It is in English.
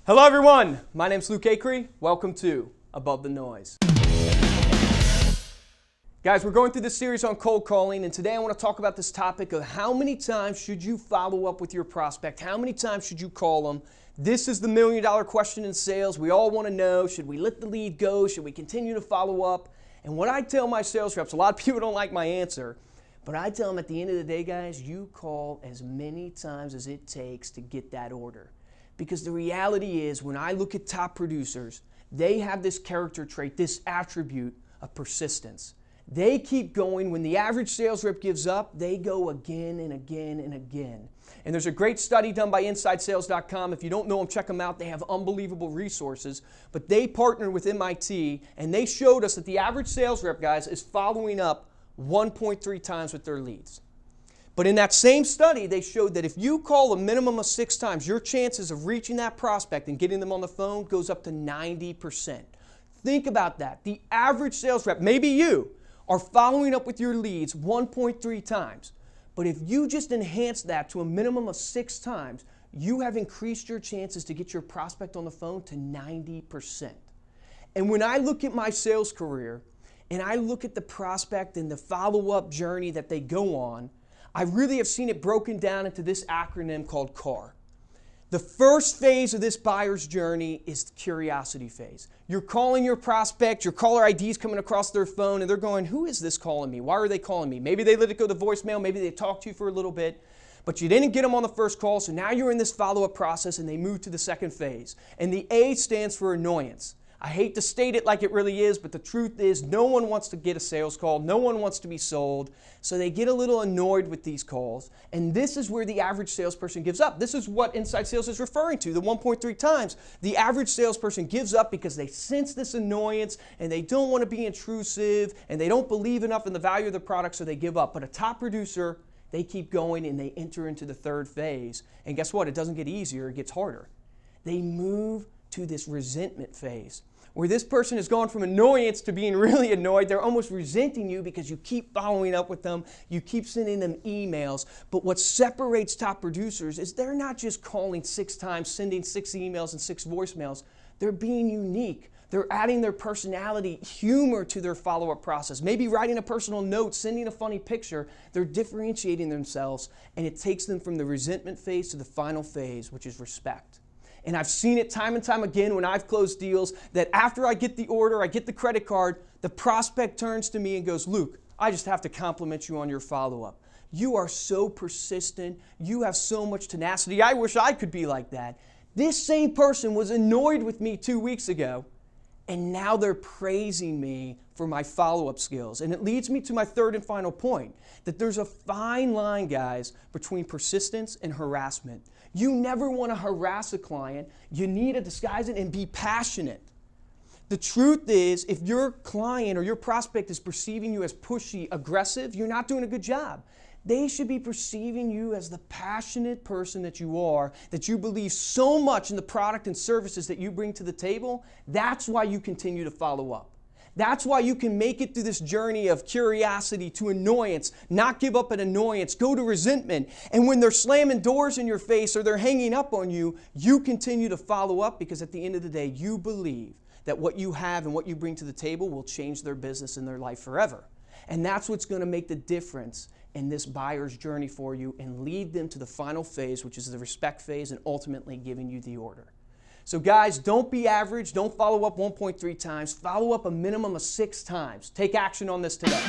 Hello everyone, my name's Luke Acree. Welcome to Above the Noise. Guys, we're going through this series on cold calling, and today I want to talk about this topic of how many times should you follow up with your prospect? How many times should you call them? This is the million-dollar question in sales. We all want to know, should we let the lead go? Should we continue to follow up? And what I tell my sales reps, a lot of people don't like my answer, but I tell them at the end of the day, guys, you call as many times as it takes to get that order. Because the reality is, when I look at top producers, they have this character trait, this attribute of persistence. They keep going. When the average sales rep gives up, they go again and again and again. And there's a great study done by InsideSales.com. If you don't know them, check them out. They have unbelievable resources. But they partnered with MIT, and they showed us that the average sales rep, guys, is following up 1.3 times with their leads. But in that same study, they showed that if you call a minimum of 6 times, your chances of reaching that prospect and getting them on the phone goes up to 90%. Think about that. The average sales rep, maybe you, are following up with your leads 1.3 times. But if you just enhance that to a minimum of 6 times, you have increased your chances to get your prospect on the phone to 90%. And when I look at my sales career, and I look at the prospect and the follow-up journey that they go on, I really have seen it broken down into this acronym called CAR. The first phase of this buyer's journey is the curiosity phase. You're calling your prospect, your caller ID is coming across their phone, and they're going, who is this calling me? Why are they calling me? Maybe they let it go to voicemail, maybe they talked to you for a little bit, but you didn't get them on the first call, so now you're in this follow-up process and they move to the second phase. And the A stands for annoyance. I hate to state it like it really is, but the truth is no one wants to get a sales call. No one wants to be sold. So they get a little annoyed with these calls. And this is where the average salesperson gives up. This is what Inside Sales is referring to, the 1.3 times. The average salesperson gives up because they sense this annoyance and they don't want to be intrusive and they don't believe enough in the value of the product, so they give up. But a top producer, they keep going and they enter into the third phase. And guess what? It doesn't get easier, it gets harder. They move to this resentment phase, where this person has gone from annoyance to being really annoyed. They're almost resenting you because you keep following up with them. You keep sending them emails. But what separates top producers is they're not just calling 6 times, sending 6 emails and 6 voicemails. They're being unique. They're adding their personality, humor to their follow-up process. Maybe writing a personal note, sending a funny picture. They're differentiating themselves, and it takes them from the resentment phase to the final phase, which is respect. And I've seen it time and time again when I've closed deals that after I get the order, I get the credit card, the prospect turns to me and goes, Luke, I just have to compliment you on your follow-up. You are so persistent. You have so much tenacity. I wish I could be like that. This same person was annoyed with me 2 weeks ago, and now they're praising me for my follow-up skills. And it leads me to my third and final point, that there's a fine line, guys, between persistence and harassment. You never want to harass a client. You need to disguise it and be passionate. The truth is, if your client or your prospect is perceiving you as pushy, aggressive, you're not doing a good job. They should be perceiving you as the passionate person that you are, that you believe so much in the product and services that you bring to the table. That's why you continue to follow up. That's why you can make it through this journey of curiosity to annoyance, not give up at annoyance, go to resentment. And when they're slamming doors in your face or they're hanging up on you, you continue to follow up because at the end of the day, you believe that what you have and what you bring to the table will change their business and their life forever. And that's what's going to make the difference in this buyer's journey for you and lead them to the final phase, which is the respect phase, and ultimately giving you the order. So guys, don't be average. Don't follow up 1.3 times. Follow up a minimum of 6 times. Take action on this today.